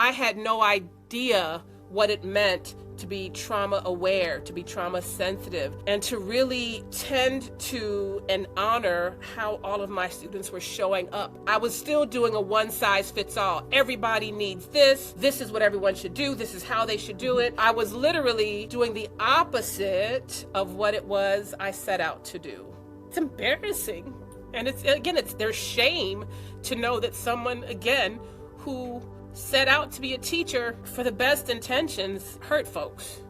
I had no idea what it meant to be trauma aware, to be trauma sensitive, and to really tend to and honor how all of my students were showing up. I was still doing a one size fits all. Everybody needs this. This is what everyone should do. This is how they should do it. I was literally doing the opposite of what it was I set out to do. It's embarrassing. And it's their shame to know that someone, again, who set out to be a teacher for the best intentions hurt folks.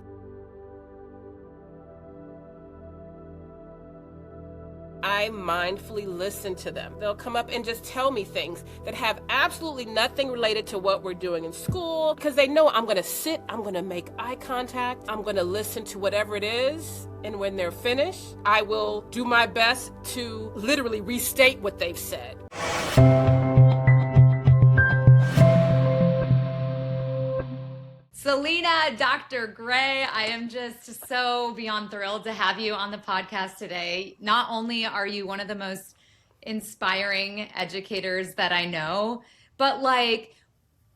I mindfully listen to them. They'll come up and just tell me things that have absolutely nothing related to what we're doing in school, because they know I'm going to sit, I'm going to make eye contact, I'm going to listen to whatever it is. And when they're finished, I will do my best to literally restate what they've said. Salina, Dr. Gray, I am just so beyond thrilled to have you on the podcast today. Not only are you one of the most inspiring educators that I know, but like,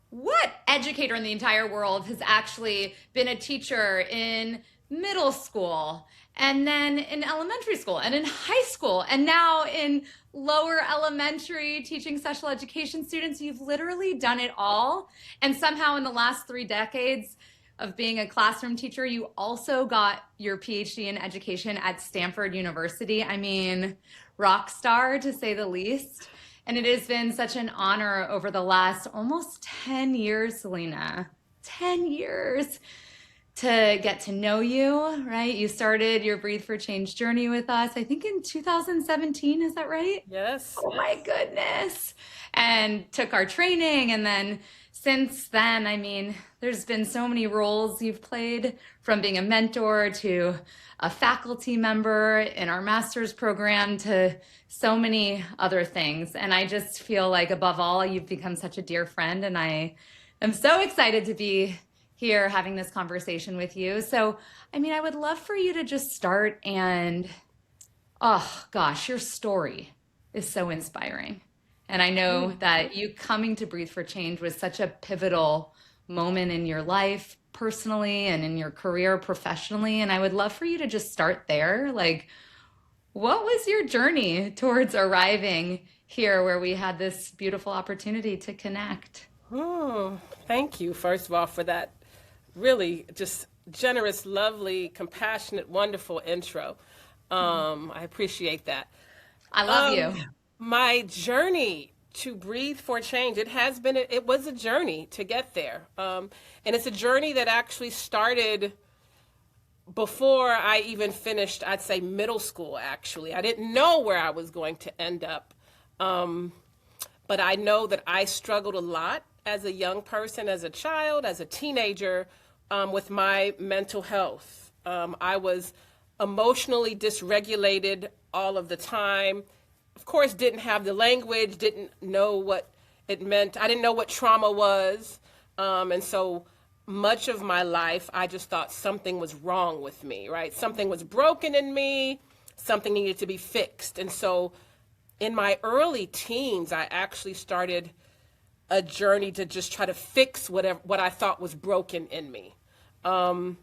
what educator in the entire world has actually been a teacher in middle school and then in elementary school and in high school and now in lower elementary teaching special education students? You've literally done it all. And somehow in the last 3 decades of being a classroom teacher, you also got your PhD in education at Stanford University. I mean, rock star to say the least. And it has been such an honor over the last almost 10 years, Salina, 10 years, to get to know you, right? You started your Breathe for Change journey with us, I think in 2017, is that right? Yes. Oh my goodness. And took our training. And then since then, I mean, there's been so many roles you've played, from being a mentor to a faculty member in our master's program to so many other things. And I just feel like above all, you've become such a dear friend. And I am so excited to be here having this conversation with you. So, I mean, I would love for you to just start and, oh gosh, your story is so inspiring. And I know that you coming to Breathe for Change was such a pivotal moment in your life personally and in your career professionally. And I would love for you to just start there. Like, what was your journey towards arriving here where we had this beautiful opportunity to connect? Thank you, first of all, for that really just generous, lovely, compassionate, wonderful intro. I appreciate that. I love you. My journey to Breathe for Change, it was a journey to get there. And it's a journey that actually started before I even finished, I'd say middle school, actually. I didn't know where I was going to end up. But I know that I struggled a lot as a young person, as a child, as a teenager, with my mental health. I was emotionally dysregulated all of the time. Of course, didn't have the language, didn't know what it meant. I didn't know what trauma was. And so much of my life, I just thought something was wrong with me, right? Something was broken in me, something needed to be fixed. And so in my early teens, I actually started a journey to just try to fix what I thought was broken in me. And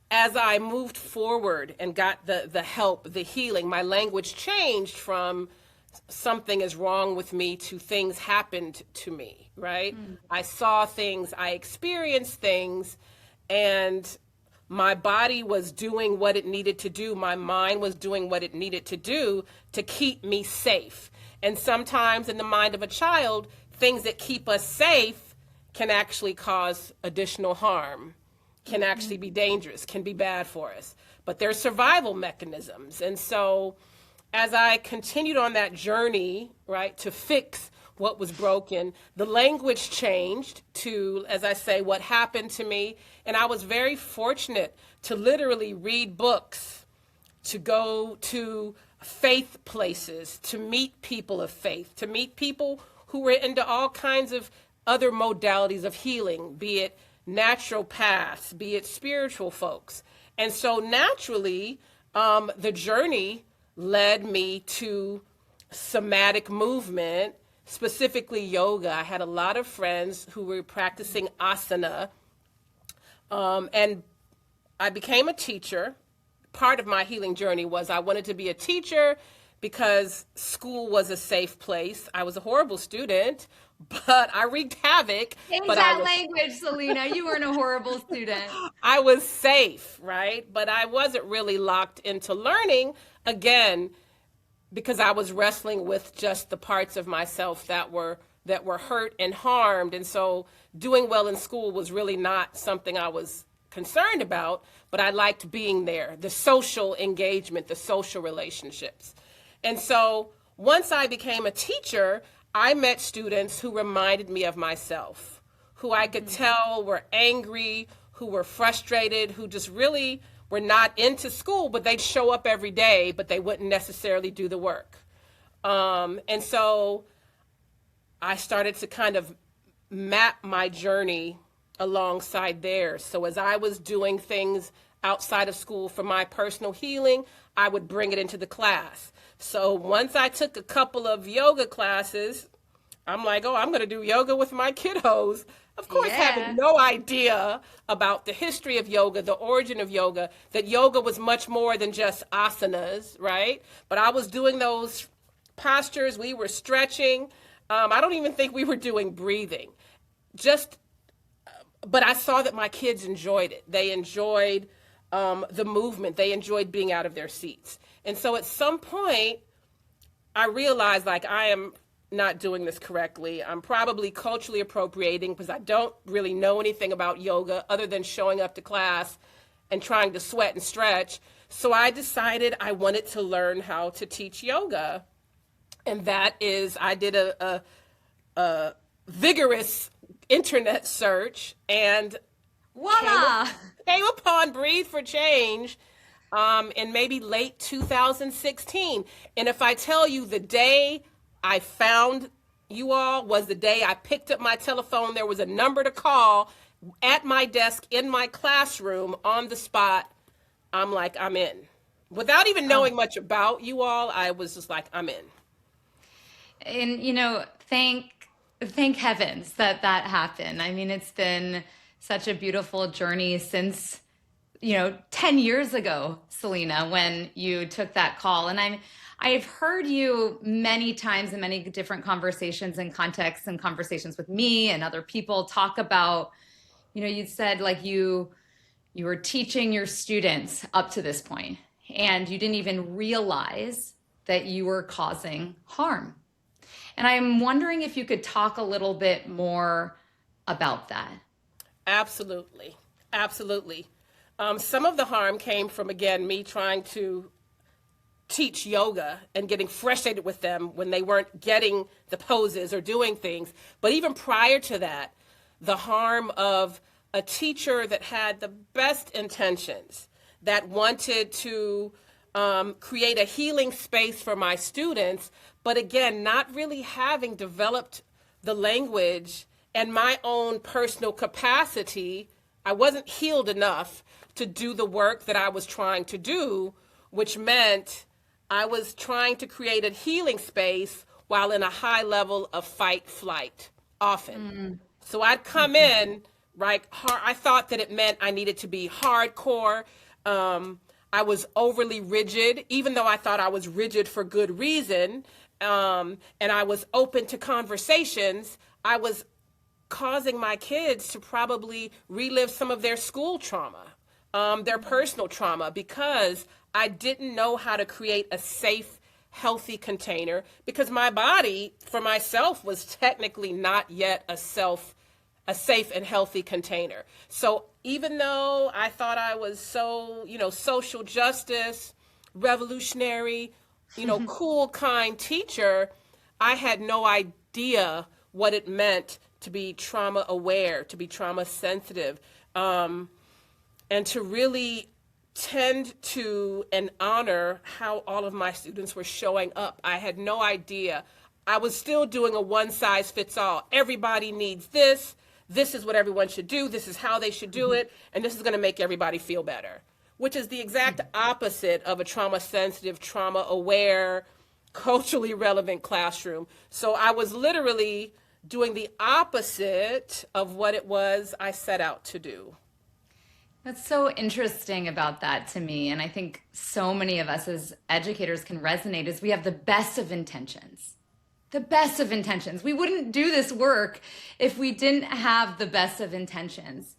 as I moved forward and got the help, the healing, my language changed from something is wrong with me to things happened to me, right? I saw things, I experienced things, and my body was doing what it needed to do. My mind was doing what it needed to do to keep me safe. And sometimes in the mind of a child, things that keep us safe can actually cause additional harm, can actually be dangerous, can be bad for us. But they're survival mechanisms. And so as I continued on that journey, right, to fix what was broken, the language changed to, as I say, what happened to me. And I was very fortunate to literally read books, to go to faith places, to meet people of faith, to meet people who were into all kinds of other modalities of healing, be it naturopaths, be it spiritual folks. And so naturally, the journey led me to somatic movement, specifically yoga. I had a lot of friends who were practicing asana, and I became a teacher. Part of my healing journey was I wanted to be a teacher because school was a safe place. I was a horrible student, but I wreaked havoc. Change But that language, Salina. You weren't a horrible student. I was safe, right? But I wasn't really locked into learning again because I was wrestling with just the parts of myself that were hurt and harmed. And so doing well in school was really not something I was concerned about, but I liked being there, the social engagement, the social relationships. And so once I became a teacher, I met students who reminded me of myself, who I could tell were angry, who were frustrated, who just really were not into school, but they'd show up every day, but they wouldn't necessarily do the work. And so I started to kind of map my journey alongside theirs. So as I was doing things outside of school for my personal healing, I would bring it into the class. So once I took a couple of yoga classes, I'm like, oh, I'm going to do yoga with my kiddos. Of course, having no idea about the history of yoga, the origin of yoga, that yoga was much more than just asanas, right? But I was doing those postures. We were stretching. I don't even think we were doing breathing. But I saw that my kids enjoyed it. They enjoyed the movement. They enjoyed being out of their seats. And so at some point, I realized like I am not doing this correctly. I'm probably culturally appropriating because I don't really know anything about yoga other than showing up to class and trying to sweat and stretch. So I decided I wanted to learn how to teach yoga. And that is, I did a vigorous internet search and voila, came upon Breathe for Change in maybe late 2016. And if I tell you the day I found you all was the day I picked up my telephone, there was a number to call at my desk in my classroom on the spot. I'm like, I'm in. Without even knowing much about you all, I was just like, I'm in. And thank heavens that happened. I mean, it's been such a beautiful journey since 10 years ago, Salina, when you took that call. And I've heard you many times in many different conversations and contexts and conversations with me and other people talk about, you said like you were teaching your students up to this point and you didn't even realize that you were causing harm. And I'm wondering if you could talk a little bit more about that. Absolutely. Absolutely. Some of the harm came from, again, me trying to teach yoga and getting frustrated with them when they weren't getting the poses or doing things. But even prior to that, the harm of a teacher that had the best intentions, that wanted to create a healing space for my students, but again, not really having developed the language and my own personal capacity. I wasn't healed enough to do the work that I was trying to do, which meant I was trying to create a healing space while in a high level of fight flight often. So I'd come in, right? I thought that it meant I needed to be hardcore. I was overly rigid, even though I thought I was rigid for good reason. And I was open to conversations. I was causing my kids to probably relive some of their school trauma, their personal trauma, because I didn't know how to create a safe, healthy container, because my body for myself was technically not yet a safe and healthy container. So even though I thought I was so, social justice, revolutionary, cool, kind teacher, I had no idea what it meant to be trauma aware, to be trauma sensitive, and to really tend to and honor how all of my students were showing up. I had no idea. I was still doing a one size fits all. Everybody needs this. This is what everyone should do. This is how they should do it. And this is going to make everybody feel better, which is the exact opposite of a trauma sensitive, trauma aware, culturally relevant classroom. So I was literally doing the opposite of what it was I set out to do. That's so interesting about that to me. And I think so many of us as educators can resonate is we have the best of intentions. The best of intentions. We wouldn't do this work if we didn't have the best of intentions.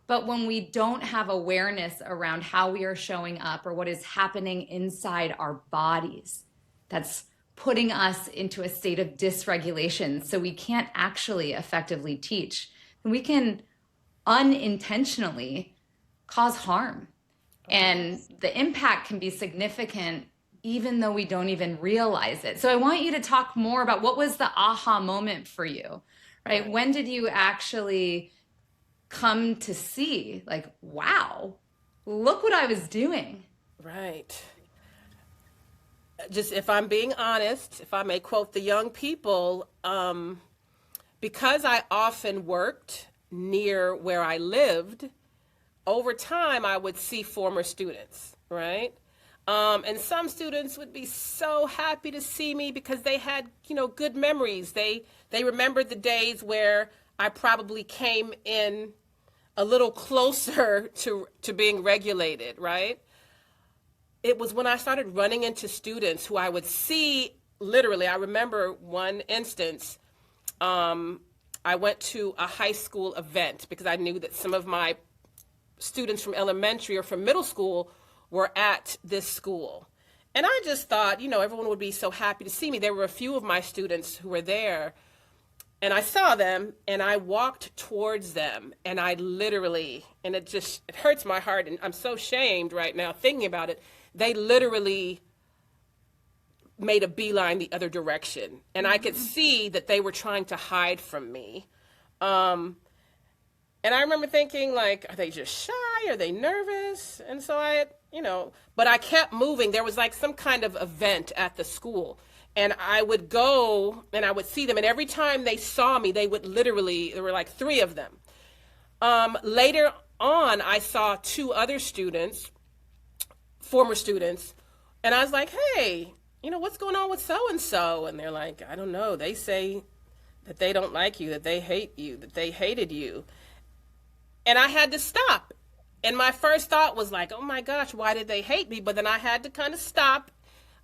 But when we don't have awareness around how we are showing up or what is happening inside our bodies, that's putting us into a state of dysregulation so we can't actually effectively teach. And we can unintentionally cause harm. And the impact can be significant even though we don't even realize it. So I want you to talk more about what was the aha moment for you, right? When did you actually come to see, like, wow, look what I was doing? Right. Just if I'm being honest, if I may quote the young people, because I often worked near where I lived, over time I would see former students, right? And some students would be so happy to see me because they had, good memories. They remembered the days where I probably came in a little closer to being regulated, right? It was when I started running into students who I would see literally. I remember one instance. I went to a high school event because I knew that some of my students from elementary or from middle school were at this school. And I just thought, everyone would be so happy to see me. There were a few of my students who were there, and I saw them and I walked towards them, and I literally, and it hurts my heart, and I'm so shamed right now thinking about it. They literally made a beeline the other direction, and I could see that they were trying to hide from me. And I remember thinking, like, are they just shy? Are they nervous? And so but I kept moving. There was like some kind of event at the school. And I would go and I would see them. And every time they saw me, they would literally, there were like three of them. Later on, I saw two other students, former students. And I was like, hey, what's going on with so-and-so? And they're like, I don't know. They say that they don't like you, that they hate you, that they hated you. And I had to stop. And my first thought was like, oh my gosh, why did they hate me? But then I had to kind of stop.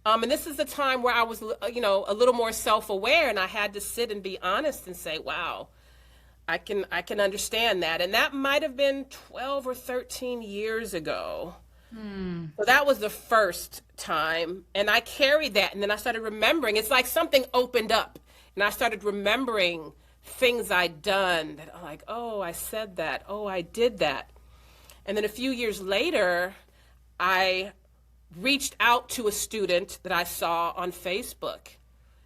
And this is the time where I was, a little more self-aware, and I had to sit and be honest and say, wow, I can understand that. And that might have been 12 or 13 years ago. So that was the first time. And I carried that. And then I started remembering. It's like something opened up. And I started remembering things I'd done that I'm like, oh, I said that. Oh, I did that. And then a few years later, I reached out to a student that I saw on Facebook.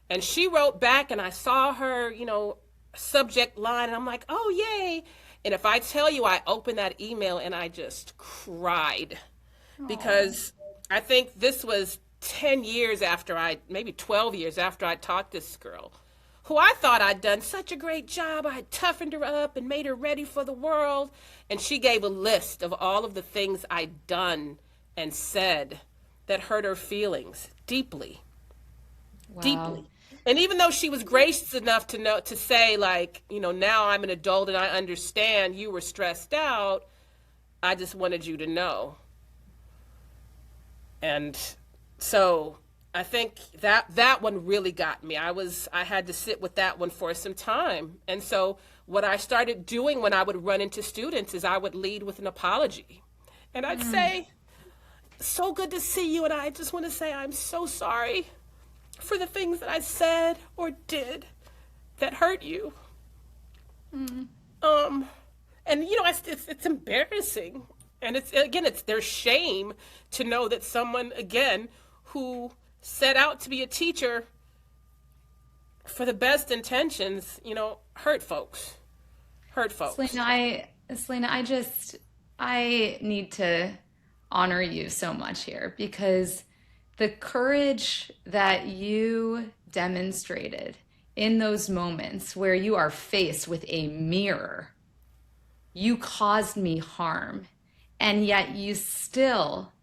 And she wrote back, and I saw her, subject line, and I'm like, oh, yay. And if I tell you, I opened that email and I just cried. Aww. Because I think this was 10 years after maybe 12 years after I taught this girl, who I thought I'd done such a great job. I had toughened her up and made her ready for the world. And she gave a list of all of the things I'd done and said that hurt her feelings deeply. Wow. Deeply. And even though she was gracious enough to say, like, now I'm an adult and I understand you were stressed out, I just wanted you to know. And so I think that one really got me. I had to sit with that one for some time. And so what I started doing when I would run into students is I would lead with an apology. And I'd say, so good to see you, and I just want to say I'm so sorry for the things that I said or did that hurt you. And it's embarrassing. And it's their shame to know that someone, again, who set out to be a teacher for the best intentions, hurt folks. Salina, I need to honor you so much here, because the courage that you demonstrated in those moments where you are faced with a mirror, you caused me harm, and yet you still,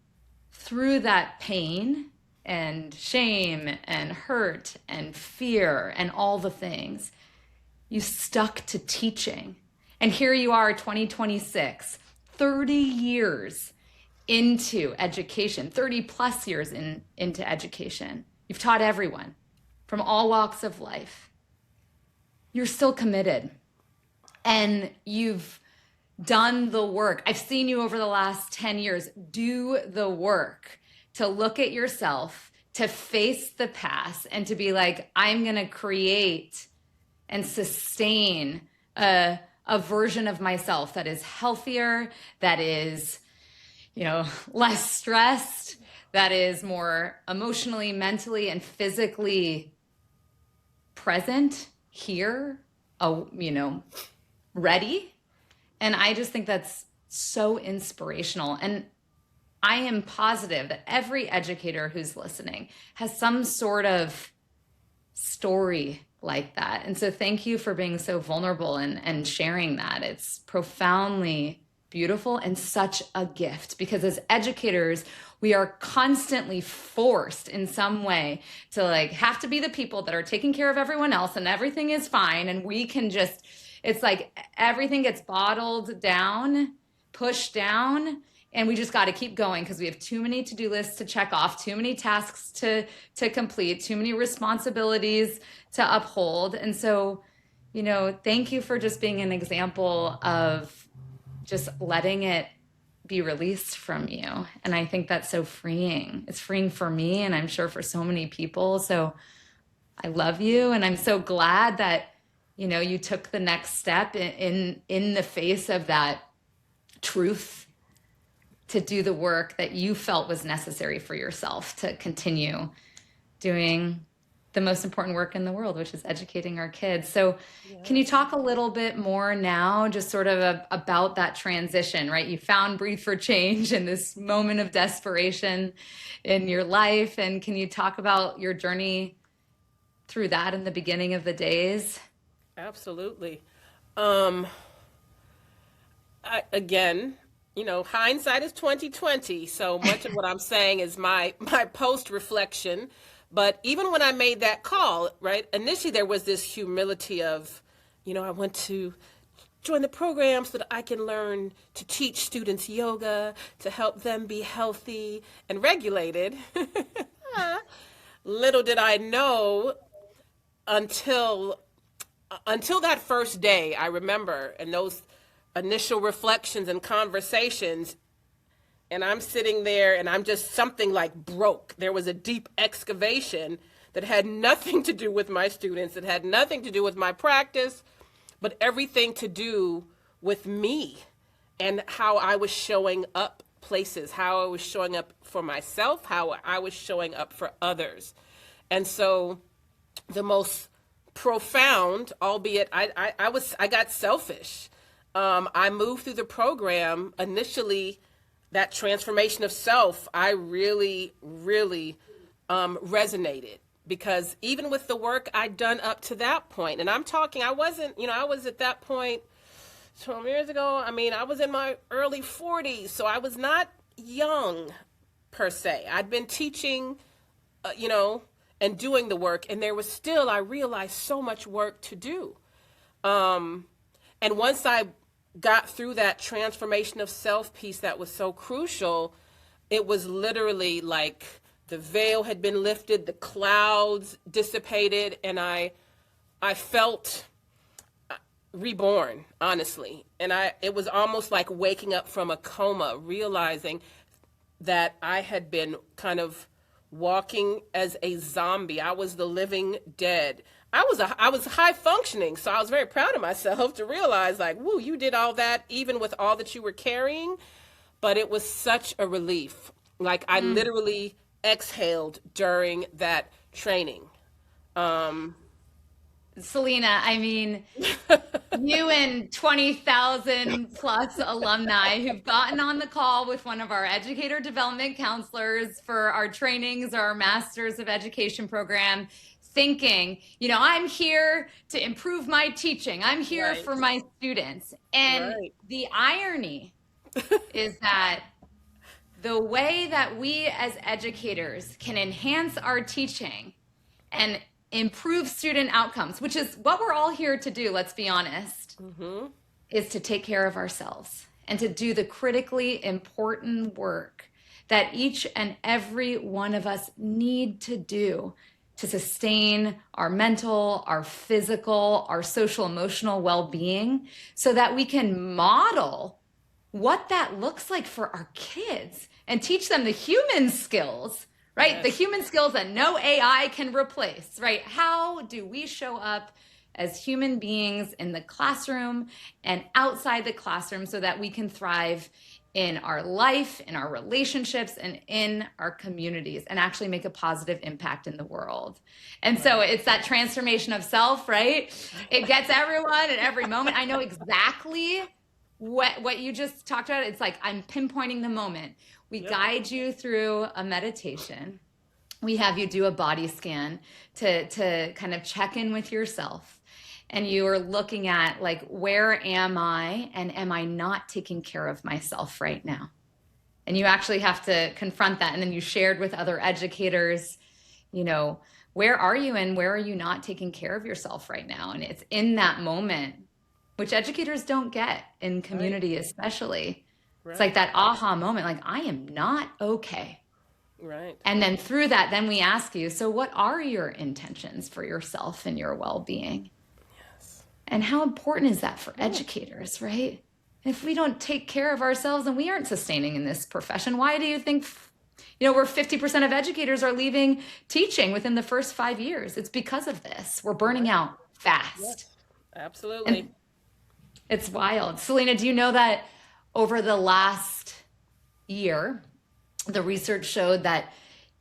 through that pain, and shame and hurt and fear and all the things. You stuck to teaching. And here you are, 2026, 30 years into education, 30 plus years into education. You've taught everyone from all walks of life. You're still committed. And you've done the work. I've seen you over the last 10 years do the work to look at yourself, to face the past, and to be like, I'm going to create and sustain a version of myself that is healthier, that is, less stressed, that is more emotionally, mentally, and physically present here, ready. And I just think that's so inspirational. And I am positive that every educator who's listening has some sort of story like that. And so thank you for being so vulnerable and sharing that. It's profoundly beautiful and such a gift, because as educators, we are constantly forced in some way to have to be the people that are taking care of everyone else and everything is fine. And we can just, it's like everything gets bottled down, pushed down, and we just got to keep going because we have too many to-do lists to check off, too many tasks to complete, too many responsibilities to uphold. And so, thank you for just being an example of just letting it be released from you. And I think that's so freeing. It's freeing for me, and I'm sure for so many people. So I love you. And I'm so glad that, you took the next step in the face of that truth to do the work that you felt was necessary for yourself to continue doing the most important work in the world, which is educating our kids. So can you talk a little bit more now, just sort of about that transition, right? You found Breathe for Change in this moment of desperation in your life. And can you talk about your journey through that in the beginning of the days? Absolutely. Again, hindsight is 2020. So much of what I'm saying is my post reflection. But even when I made that call, right, initially there was this humility of, I want to join the program so that I can learn to teach students yoga, to help them be healthy and regulated. Little did I know until that first day, I remember, and those initial reflections and conversations, and I'm sitting there and I'm just, something broke. There was a deep excavation that had nothing to do with my students. It had nothing to do with my practice, but everything to do with me and how I was showing up places, how I was showing up for myself, how I was showing up for others. And so the most profound, albeit I got selfish. I moved through the program initially. That transformation of self, I really, really resonated, because even with the work I'd done up to that point, and I'm talking, I was at that point 12 years ago. I mean, I was in my early 40s, so I was not young per se. I'd been teaching, and doing the work, and there was still, I realized, so much work to do. And once I got through that transformation of self piece that was so crucial, it was literally like the veil had been lifted, the clouds dissipated, and I felt reborn, honestly. And it was almost like waking up from a coma, realizing that I had been kind of walking as a zombie. I was the living dead. I was high functioning, so I was very proud of myself to realize, woo, you did all that even with all that you were carrying. But it was such a relief. I literally exhaled during that training. Salina, I mean, you and 20,000 plus alumni who've gotten on the call with one of our educator development counselors for our trainings or our Masters of Education program, thinking, I'm here to improve my teaching. I'm here Right. for my students. And Right. the irony is that the way that we as educators can enhance our teaching and improve student outcomes, which is what we're all here to do, let's be honest, is to take care of ourselves and to do the critically important work that each and every one of us need to do to sustain our mental, our physical, our social, emotional well-being, so that we can model what that looks like for our kids and teach them the human skills, right? Yes. The human skills that no AI can replace, right? How do we show up as human beings in the classroom and outside the classroom so that we can thrive in our life, in our relationships, and in our communities, and actually make a positive impact in the world? And so it's that transformation of self, right? It gets everyone at every moment. I know exactly what you just talked about. It's like I'm pinpointing the moment. We guide you through a meditation. We have you do a body scan to kind of check in with yourself. And you are looking at, like, where am I, and am I not taking care of myself right now? And you actually have to confront that. And then you shared with other educators, you know, where are you and where are you not taking care of yourself right now? And it's in that moment, which educators don't get in community, especially. Right. It's like that aha moment, like, I am not okay. Right. And then through that, then we ask you, so what are your intentions for yourself and your well-being? Yes. And how important is that for educators, right? If we don't take care of ourselves and we aren't sustaining in this profession, why do you think, where 50% of educators are leaving teaching within the first 5 years? It's because of this. We're burning out fast. Yes. Absolutely. And it's wild. Salina, do you know that over the last year, the research showed that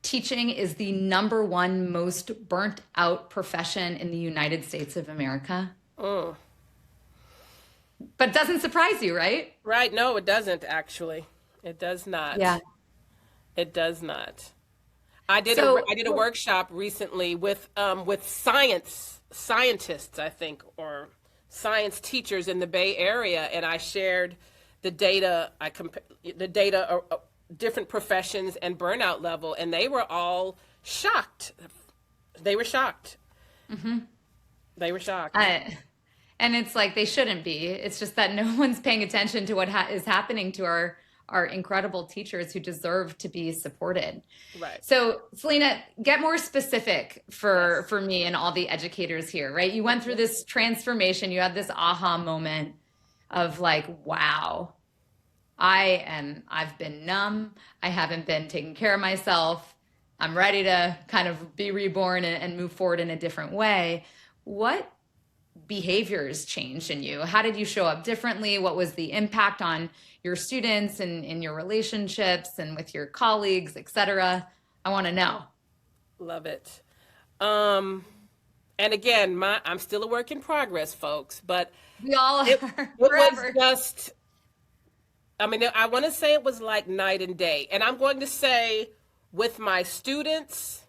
teaching is the #1 most burnt out profession in the United States of America? Mm. But it doesn't surprise you, right? Right. No, it doesn't actually. It does not. Yeah. It does not. I did So- a workshop recently with scientists, I think, or science teachers in the Bay Area, and I shared the data. Different professions and burnout level, and they were all shocked. They were shocked. They were shocked. And it's like they shouldn't be. It's just that no one's paying attention to what is happening to our incredible teachers who deserve to be supported. Right. So, Salina, get more specific for me and all the educators here, right? You went through this transformation. You had this aha moment of like, wow, I've been numb. I haven't been taking care of myself. I'm ready to kind of be reborn and move forward in a different way. What behaviors changed in you? How did you show up differently? What was the impact on your students and in your relationships and with your colleagues, et cetera? I want to know. Love it. And again, I'm still a work in progress, folks, but We all are it forever. was just, I mean, I want to say it was like night and day. And I'm going to say with my students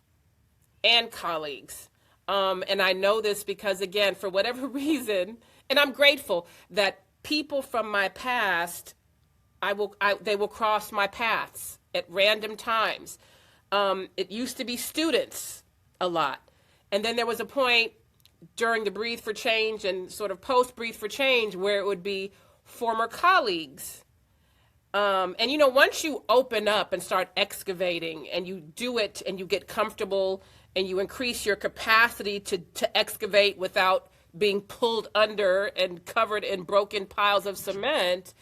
and colleagues. And I know this because, again, for whatever reason, and I'm grateful that people from my past, they will cross my paths at random times. It used to be students a lot. And then there was a point during the Breathe for Change and sort of post Breathe for Change where it would be former colleagues. And once you open up and start excavating and you do it and you get comfortable and you increase your capacity to excavate without being pulled under and covered in broken piles of cement,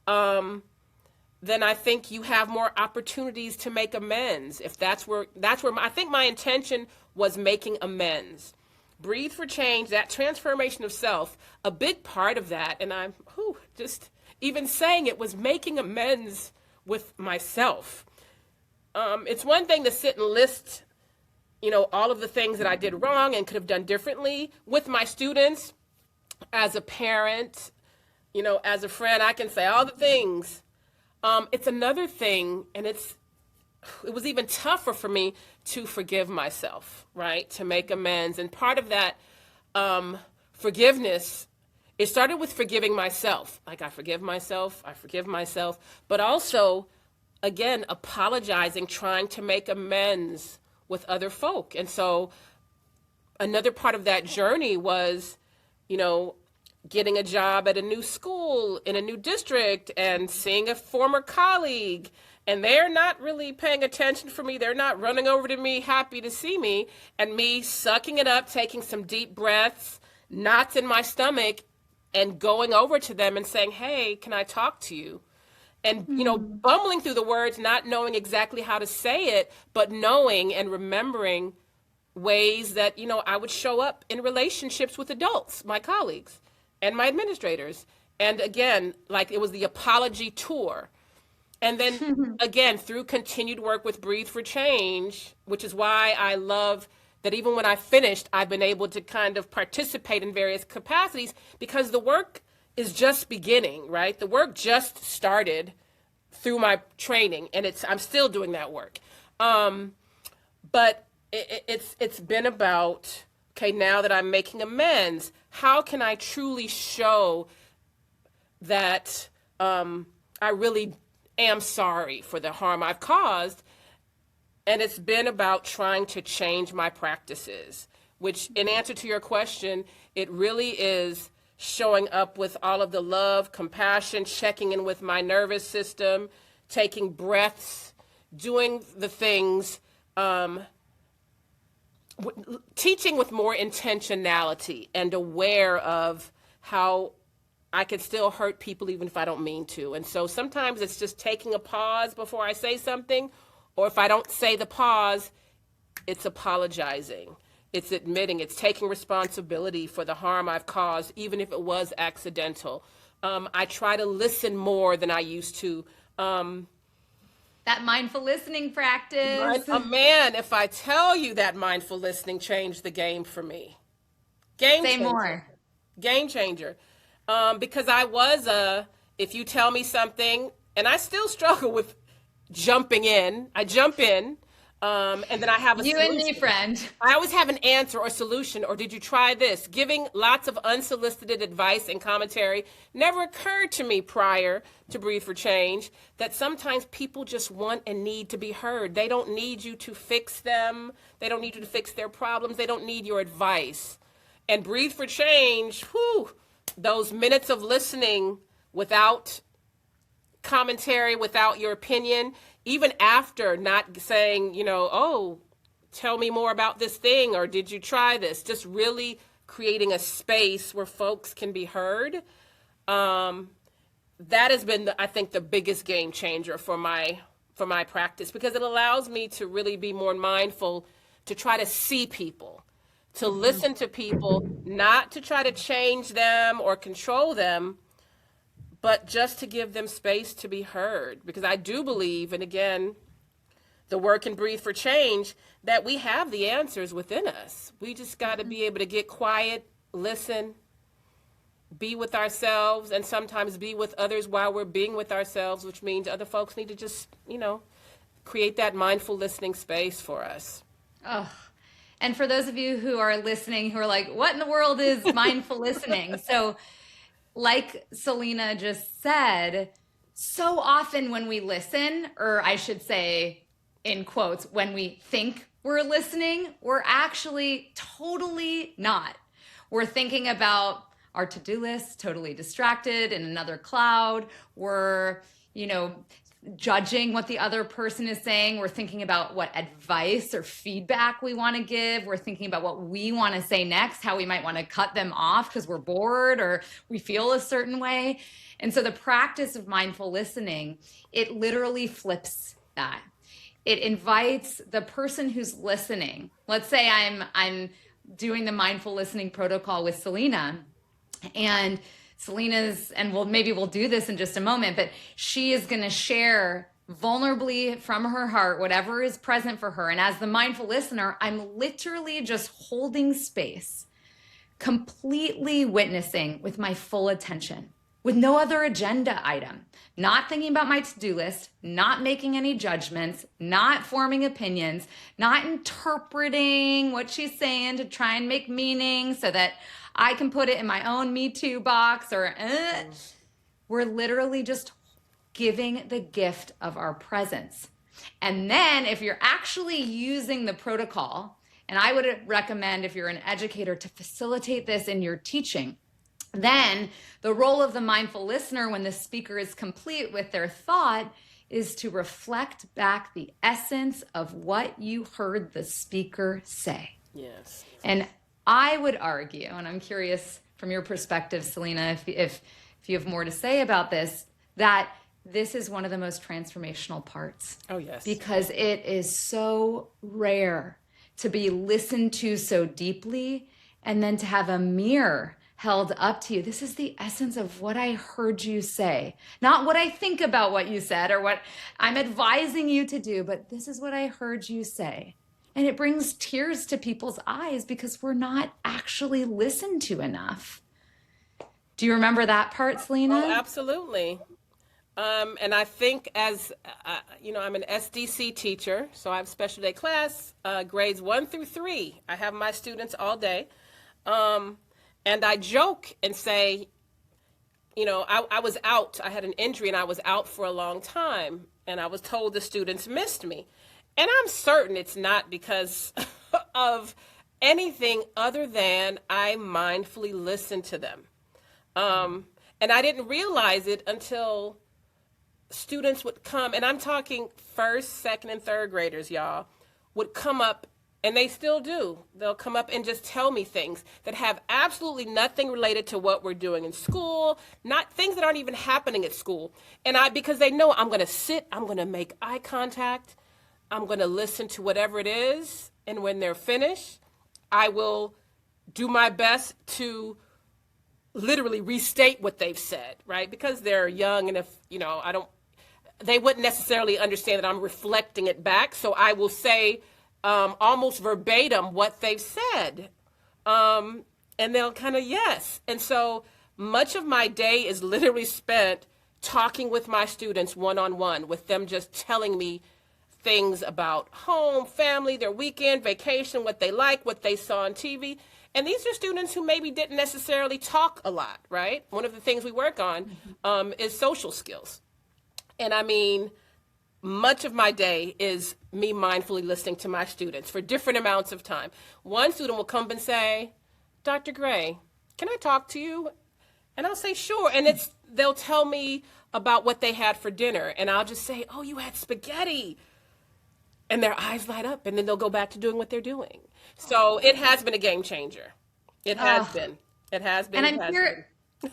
then I think you have more opportunities to make amends. If that's where I think my intention was making amends. Breathe for Change, that transformation of self, a big part of that, and I'm just even saying it, was making amends with myself. It's one thing to sit and list, all of the things that I did wrong and could have done differently with my students. As a parent, as a friend, I can say all the things. It's another thing, and it was even tougher for me to forgive myself, right? To make amends. And part of that forgiveness, it started with forgiving myself. Like, I forgive myself, but also again, apologizing, trying to make amends with other folk. And so another part of that journey was, you know, getting a job at a new school in a new district and seeing a former colleague, and they're not really paying attention for me. They're not running over to me happy to see me, and me sucking it up, taking some deep breaths, knots in my stomach, and going over to them and saying, hey, can I talk to you? And, you know, bumbling through the words, not knowing exactly how to say it, but knowing and remembering ways that, you know, I would show up in relationships with adults, my colleagues and my administrators. And again, like it was the apology tour. And then again, through continued work with Breathe for Change, which is why I love that even when I finished, I've been able to kind of participate in various capacities, because the work is just beginning, right? The work just started through my training, and I'm still doing that work. But it's been about, okay, now that I'm making amends, how can I truly show that I really am sorry for the harm I've caused? And it's been about trying to change my practices, which, in answer to your question, it really is showing up with all of the love, compassion, checking in with my nervous system, taking breaths, doing the things, teaching with more intentionality and aware of how I can still hurt people even if I don't mean to. And so sometimes it's just taking a pause before I say something, or if I don't say the pause, it's apologizing. It's admitting, it's taking responsibility for the harm I've caused, even if it was accidental. I try to listen more than I used to. That mindful listening practice. Man, if I tell you that mindful listening changed the game for me. Game Say changer. more. Game changer. Because I was if you tell me something, and I still struggle with jumping in. I jump in, and then I have a You solution. and me, friend. I always have an answer or solution, or did you try this? Giving lots of unsolicited advice and commentary never occurred to me prior to Breathe for Change, that sometimes people just want and need to be heard. They don't need you to fix them. They don't need you to fix their problems. They don't need your advice. And Breathe for Change, whew, those minutes of listening without commentary, without your opinion, even after not saying, you know, oh, tell me more about this thing, or did you try this? Just really creating a space where folks can be heard. That has been, I think, the biggest game changer for my practice, because it allows me to really be more mindful, to try to see people, to listen to people, not to try to change them or control them, but just to give them space to be heard. Because I do believe, and again, the work and Breathe for Change, that we have the answers within us. We just got to be able to get quiet, listen, be with ourselves, and sometimes be with others while we're being with ourselves, which means other folks need to just, you know, create that mindful listening space for us. Oh. And for those of you who are listening, who are like, what in the world is mindful listening? So like Salina just said, so often when we listen, or I should say in quotes, when we think we're listening, we're actually totally not. We're thinking about our to-do list, totally distracted in another cloud. We're, you know, judging what the other person is saying. We're thinking about what advice or feedback we want to give. We're thinking about what we want to say next, how we might want to cut them off because we're bored or we feel a certain way. And so the practice of mindful listening, it literally flips that. It invites the person who's listening. Let's say I'm doing the mindful listening protocol with Salina, and Salina's, and maybe we'll do this in just a moment, but she is going to share vulnerably from her heart whatever is present for her. And as the mindful listener, I'm literally just holding space, completely witnessing with my full attention, with no other agenda item, not thinking about my to-do list, not making any judgments, not forming opinions, not interpreting what she's saying to try and make meaning so that I can put it in my own Me Too box, or we're literally just giving the gift of our presence. And then if you're actually using the protocol, and I would recommend if you're an educator to facilitate this in your teaching, then the role of the mindful listener when the speaker is complete with their thought is to reflect back the essence of what you heard the speaker say. Yes. And I would argue, and I'm curious from your perspective, Salina, if you have more to say about this, that this is one of the most transformational parts. Oh, yes. Because it is so rare to be listened to so deeply and then to have a mirror held up to you. This is the essence of what I heard you say. Not what I think about what you said or what I'm advising you to do, but this is what I heard you say. And it brings tears to people's eyes because we're not actually listened to enough. Do you remember that part, Salina? Oh, absolutely. And I think as, I'm an SDC teacher, so I have special day class, grades 1 through 3. I have my students all day. And I joke and say, I was out. I had an injury and I was out for a long time. And I was told the students missed me. And I'm certain it's not because of anything other than I mindfully listened to them. And I didn't realize it until students would come, and I'm talking first, second, and third graders, y'all, would come up, and they still do. They'll come up and just tell me things that have absolutely nothing related to what we're doing in school, not things that aren't even happening at school. And because they know I'm going to sit, I'm going to make eye contact, I'm going to listen to whatever it is, and when they're finished, I will do my best to literally restate what they've said, right? Because they're young, and if, they wouldn't necessarily understand that I'm reflecting it back. So I will say almost verbatim what they've said. And they'll kind of, yes. And so much of my day is literally spent talking with my students one-on-one, with them just telling me things about home, family, their weekend, vacation, what they like, what they saw on TV. And these are students who maybe didn't necessarily talk a lot, right? One of the things we work on is social skills. And I mean, much of my day is me mindfully listening to my students for different amounts of time. One student will come and say, Dr. Gray, can I talk to you? And I'll say, sure. And they'll tell me about what they had for dinner. And I'll just say, oh, you had spaghetti. And their eyes light up, and then they'll go back to doing what they're doing. So it has been a game changer. It has been. It has been. And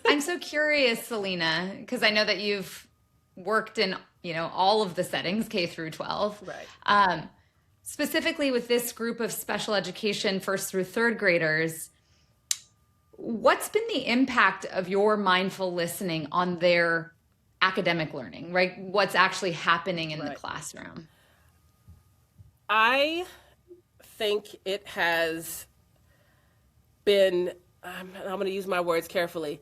I'm so curious, Salina, because I know that you've worked in, all of the settings, K through 12. Right. Specifically with this group of special education first through third graders, what's been the impact of your mindful listening on their academic learning, right? What's actually happening in the classroom? I think it has been, I'm going to use my words carefully.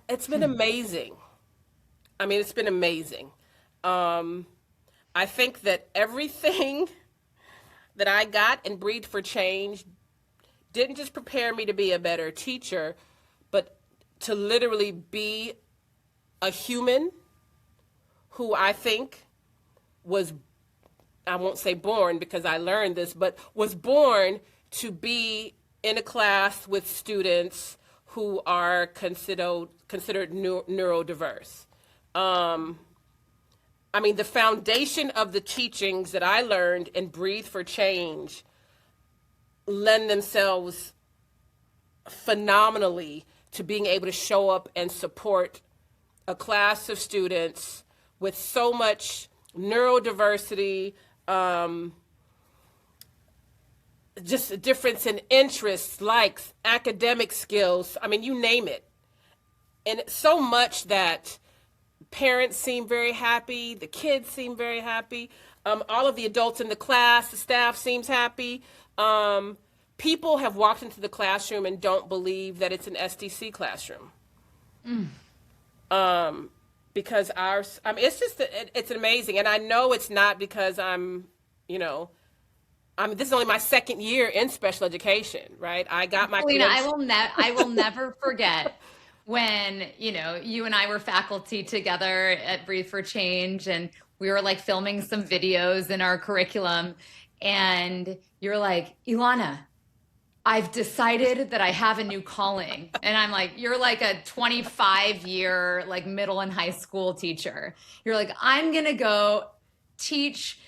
It's been amazing. I mean, it's been amazing. I think that everything that I got in Breathe for Change didn't just prepare me to be a better teacher, but to literally be a human who I think was, I won't say born because I learned this, but was born to be in a class with students who are considered neurodiverse. I mean, the foundation of the teachings that I learned in Breathe for Change lend themselves phenomenally to being able to show up and support a class of students with so much neurodiversity, just a difference in interests, likes, academic skills. I mean, you name it. And so much that parents seem very happy, the kids seem very happy, all of the adults in the class, the staff seems happy. People have walked into the classroom and don't believe that it's an SDC classroom. Because it's just, it's amazing. And I know it's not because this is only my second year in special education, right? I got my Salina, I will never forget when, you and I were faculty together at Breathe for Change, and we were like filming some videos in our curriculum. And you're like, Ilana, I've decided that I have a new calling. And I'm like, you're like a 25-year like middle and high school teacher. You're like, I'm going to go teach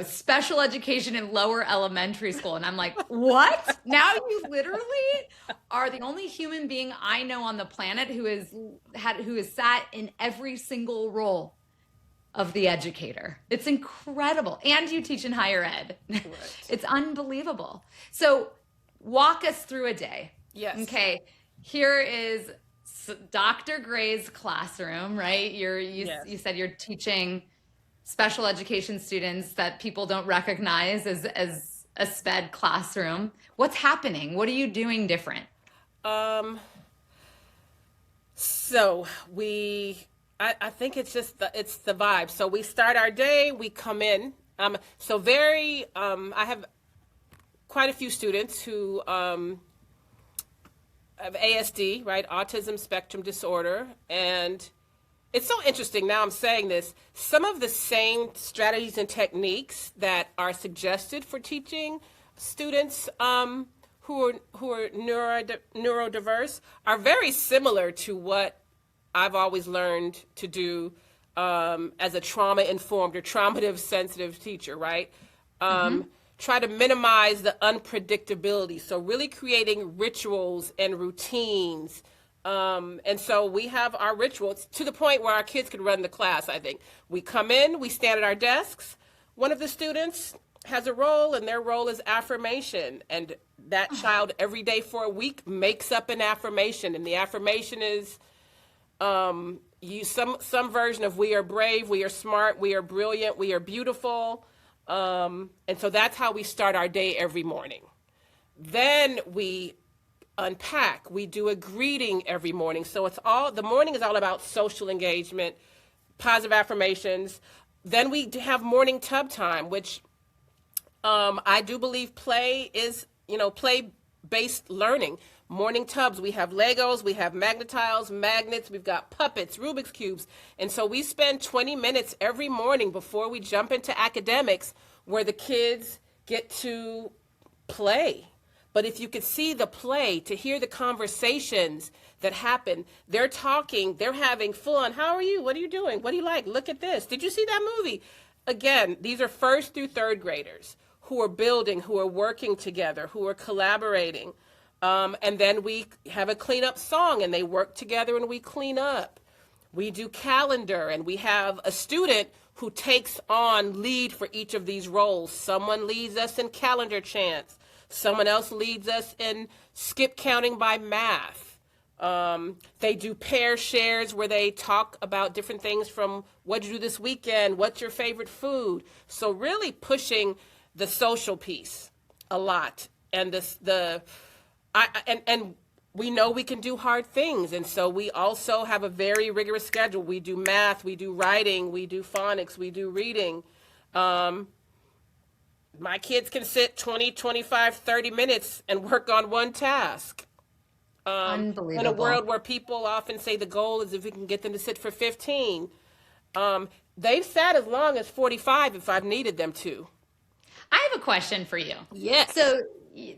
special education in lower elementary school. And I'm like, what? Now you literally are the only human being I know on the planet who has sat in every single role of the educator. It's incredible. And you teach in higher ed. Right. It's unbelievable. So walk us through a day. Yes. Okay. Here is Dr. Gray's classroom, right? You said you're teaching special education students that people don't recognize as a SPED classroom. What's happening? What are you doing different? So I think it's just it's the vibe. So we start our day, we come in. I have quite a few students who have ASD, right? Autism spectrum disorder. And it's so interesting now I'm saying this. Some of the same strategies and techniques that are suggested for teaching students who are neurodiverse are very similar to what I've always learned to do as a trauma-informed or traumative-sensitive teacher, right? Try to minimize the unpredictability. So really creating rituals and routines. And so we have our rituals to the point where our kids can run the class, I think. We come in, we stand at our desks. One of the students has a role, and their role is affirmation. And that child every day for a week makes up an affirmation. And the affirmation is some version of we are brave, we are smart, we are brilliant, we are beautiful. And so that's how we start our day every morning. Then we unpack. We do a greeting every morning. So the morning is all about social engagement, positive affirmations. Then we have morning tub time, which I do believe play is, play-based learning. Morning tubs, we have Legos, we have magnetiles, magnets, we've got puppets, Rubik's Cubes. And so we spend 20 minutes every morning before we jump into academics where the kids get to play. But if you could see the play, to hear the conversations that happen, they're talking, they're having fun. How are you? What are you doing? What do you like? Look at this. Did you see that movie? Again, these are first through third graders who are building, who are working together, who are collaborating. And then we have a cleanup song and they work together and we clean up. We do calendar and we have a student who takes on lead for each of these roles. Someone leads us in calendar chants. Someone else leads us in skip counting by math. They do pair shares where they talk about different things from what did you do this weekend, what's your favorite food. So really pushing the social piece a lot. And and we know we can do hard things. And so we also have a very rigorous schedule. We do math, we do writing, we do phonics, we do reading. My kids can sit 20, 25, 30 minutes and work on one task. Unbelievable. In a world where people often say the goal is if we can get them to sit for 15. They've sat as long as 45 if I've needed them to. I have a question for you. Yes. So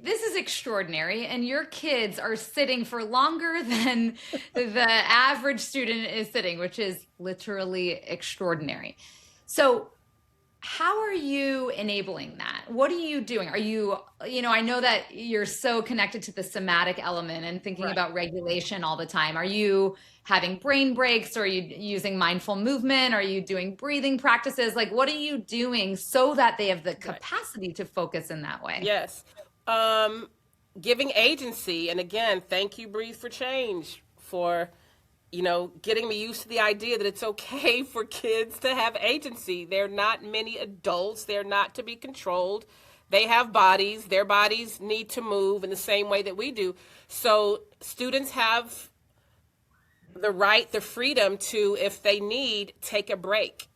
this is extraordinary, and your kids are sitting for longer than the average student is sitting, which is literally extraordinary. So how are you enabling that? What are you doing? Are you, I know that you're so connected to the somatic element and thinking Right. about regulation all the time. Are you having brain breaks? Are you using mindful movement? Are you doing breathing practices? Like, what are you doing so that they have the capacity to focus in that way? Yes. Giving agency. And again, thank you, Breathe for Change, for getting me used to the idea that it's okay for kids to have agency. They're not many adults. They're not to be controlled. They have bodies. Their bodies need to move in the same way that we do. So students have the right, the freedom to, if they need, take a break.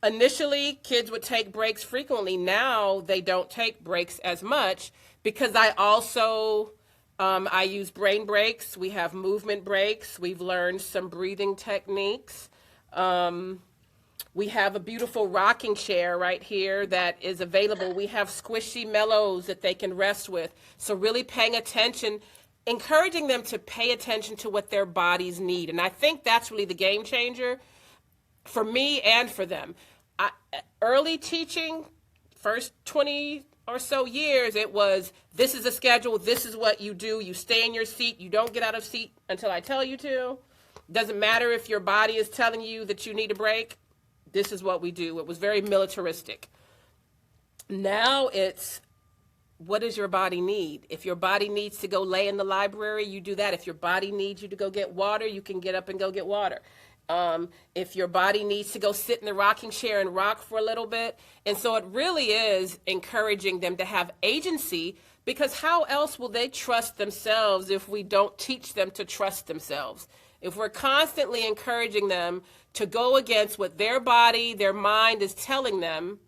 Initially, kids would take breaks frequently. Now they don't take breaks as much because I also I use brain breaks. We have movement breaks. We've learned some breathing techniques. We have a beautiful rocking chair right here that is available. We have squishy mellows that they can rest with. So really paying attention, encouraging them to pay attention to what their bodies need. And I think that's really the game changer for me and for them. Early teaching, first 20 or so years, it was, this is a schedule, this is what you do, you stay in your seat, you don't get out of seat until I tell you to. Doesn't matter if your body is telling you that you need a break, this is what we do. It was very militaristic. Now it's, what does your body need? If your body needs to go lay in the library, you do that. If your body needs you to go get water, you can get up and go get water. If your body needs to go sit in the rocking chair and rock for a little bit. And so it really is encouraging them to have agency, because how else will they trust themselves if we don't teach them to trust themselves? If we're constantly encouraging them to go against what their body, their mind is telling them,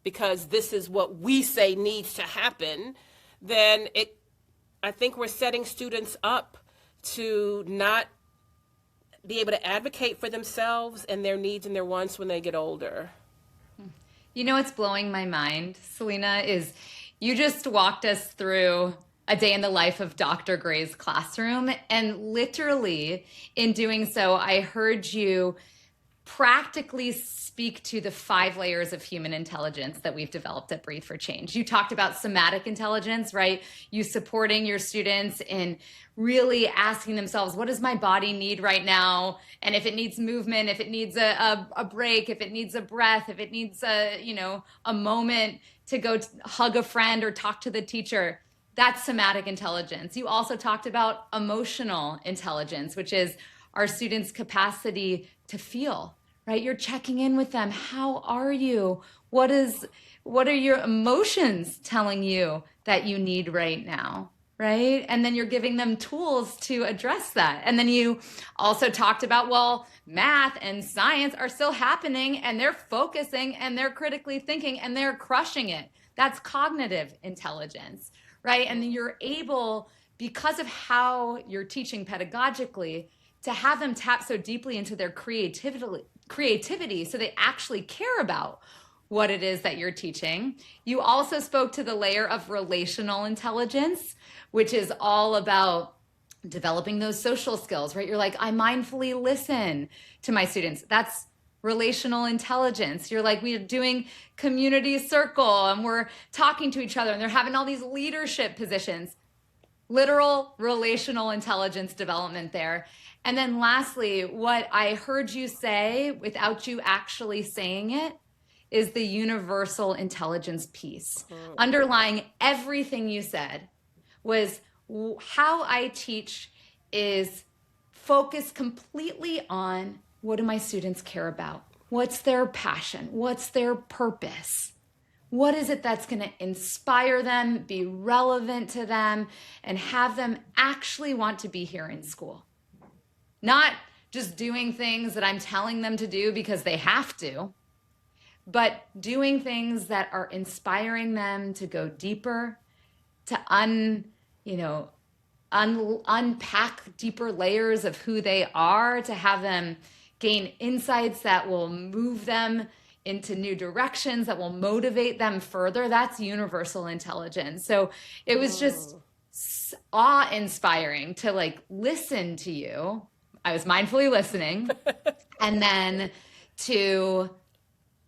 because this is what we say needs to happen, then I think we're setting students up to not be able to advocate for themselves and their needs and their wants when they get older. You know what's blowing my mind, Salina, is you just walked us through a day in the life of Dr. Gray's classroom. And literally in doing so, I heard you practically speak to the 5 layers of human intelligence that we've developed at Breathe for Change. You talked about somatic intelligence, right? You supporting your students in really asking themselves, what does my body need right now? And if it needs movement, if it needs a break, if it needs a breath, if it needs a moment to go hug a friend or talk to the teacher, that's somatic intelligence. You also talked about emotional intelligence, which is our students' capacity to feel, right? You're checking in with them. How are you? What are your emotions telling you that you need right now, right? And then you're giving them tools to address that. And then you also talked about, well, math and science are still happening, and they're focusing and they're critically thinking and they're crushing it. That's cognitive intelligence, right? And then you're able, because of how you're teaching pedagogically, to have them tap so deeply into their creativity so they actually care about what it is that you're teaching. You also spoke to the layer of relational intelligence, which is all about developing those social skills, right? You're like, I mindfully listen to my students. That's relational intelligence. You're like, we're doing community circle and we're talking to each other and they're having all these leadership positions. Literal relational intelligence development there. And then lastly, what I heard you say without you actually saying it is the universal intelligence piece. Underlying everything you said was how I teach is focused completely on, what do my students care about? What's their passion? What's their purpose? What is it that's going to inspire them, be relevant to them, and have them actually want to be here in school? Not just doing things that I'm telling them to do because they have to, but doing things that are inspiring them to go deeper, to unpack deeper layers of who they are, to have them gain insights that will move them into new directions, that will motivate them further. That's universal intelligence. So it was just awe-inspiring to listen to you. I was mindfully listening. And then to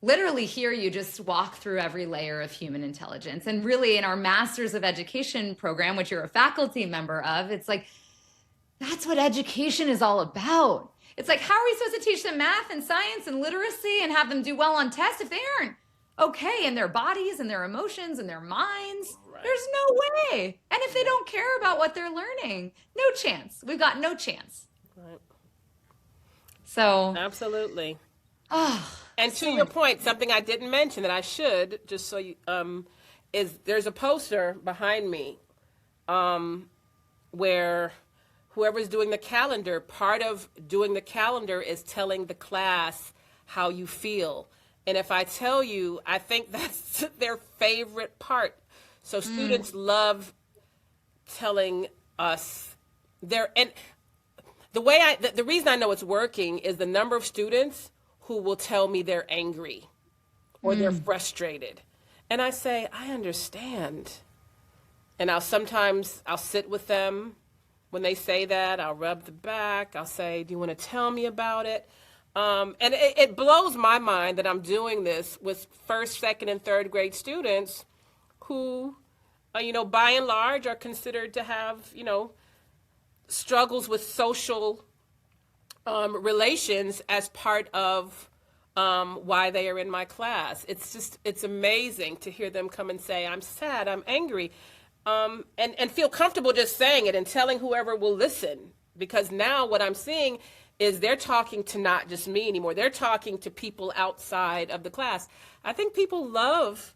literally hear you just walk through every layer of human intelligence. And really in our Masters of Education program, which you're a faculty member of, it's like, that's what education is all about. It's like, how are we supposed to teach them math and science and literacy and have them do well on tests if they aren't okay in their bodies and their emotions and their minds? Right. There's no way. And if they don't care about what they're learning, no chance. We've got no chance. Right. So absolutely. And to your point, something I didn't mention that I should, just so you, is there's a poster behind me where whoever's doing the calendar, part of doing the calendar is telling the class how you feel. And if I tell you, I think that's their favorite part. So students love telling us there. And the reason I know it's working is the number of students who will tell me they're angry or they're frustrated. And I say, I understand. And I'll sit with them when they say that. I'll rub the back. I'll say, do you want to tell me about it? And it blows my mind that I'm doing this with first, second, and third grade students who, by and large are considered to have, struggles with social relations as part of why they are in my class. It's amazing to hear them come and say, I'm sad, I'm angry, and feel comfortable just saying it and telling whoever will listen. Because now what I'm seeing is they're talking to not just me anymore. They're talking to people outside of the class. I think people love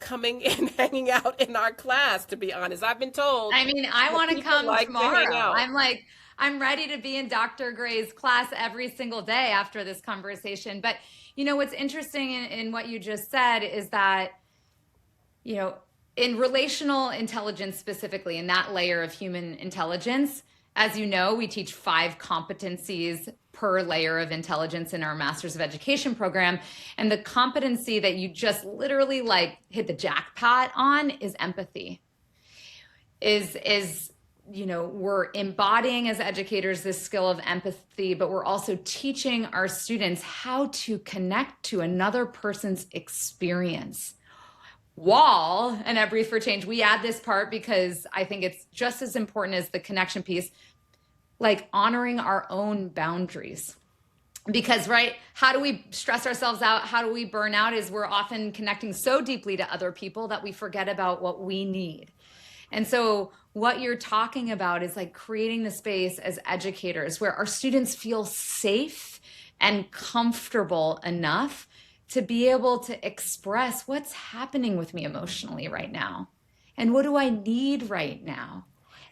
coming and hanging out in our class, to be honest. I've been told. I mean, I want to come like tomorrow. To I'm ready to be in Dr. Gray's class every single day after this conversation. But, what's interesting in what you just said is that, in relational intelligence specifically, in that layer of human intelligence, as you know, we teach 5 competencies per layer of intelligence in our Masters of Education program. And the competency that you just literally hit the jackpot on is empathy. We're embodying as educators this skill of empathy, but we're also teaching our students how to connect to another person's experience. And at Breathe for Change, we add this part because I think it's just as important as the connection piece, like honoring our own boundaries. Because, right, how do we stress ourselves out? How do we burn out? Is we're often connecting so deeply to other people that we forget about what we need. And so what you're talking about is creating the space as educators where our students feel safe and comfortable enough to be able to express what's happening with me emotionally right now. And what do I need right now?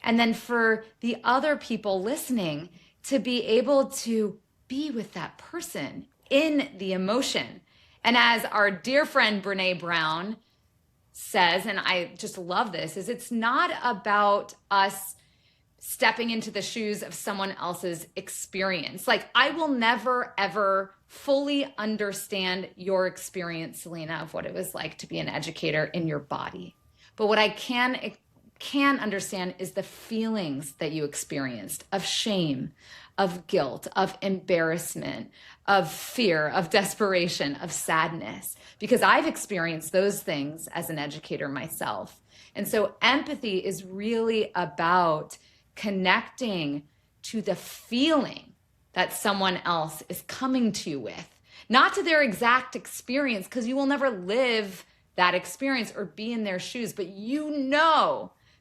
And then for the other people listening to be able to be with that person in the emotion. And as our dear friend Brene Brown says, and I just love this, is it's not about us stepping into the shoes of someone else's experience. I will never, ever fully understand your experience, Salina, of what it was like to be an educator in your body. But what I can understand is the feelings that you experienced of shame, of guilt, of embarrassment, of fear, of desperation, of sadness, because I've experienced those things as an educator myself. And so empathy is really about connecting to the feeling that someone else is coming to you with, not to their exact experience, because you will never live that experience or be in their shoes, but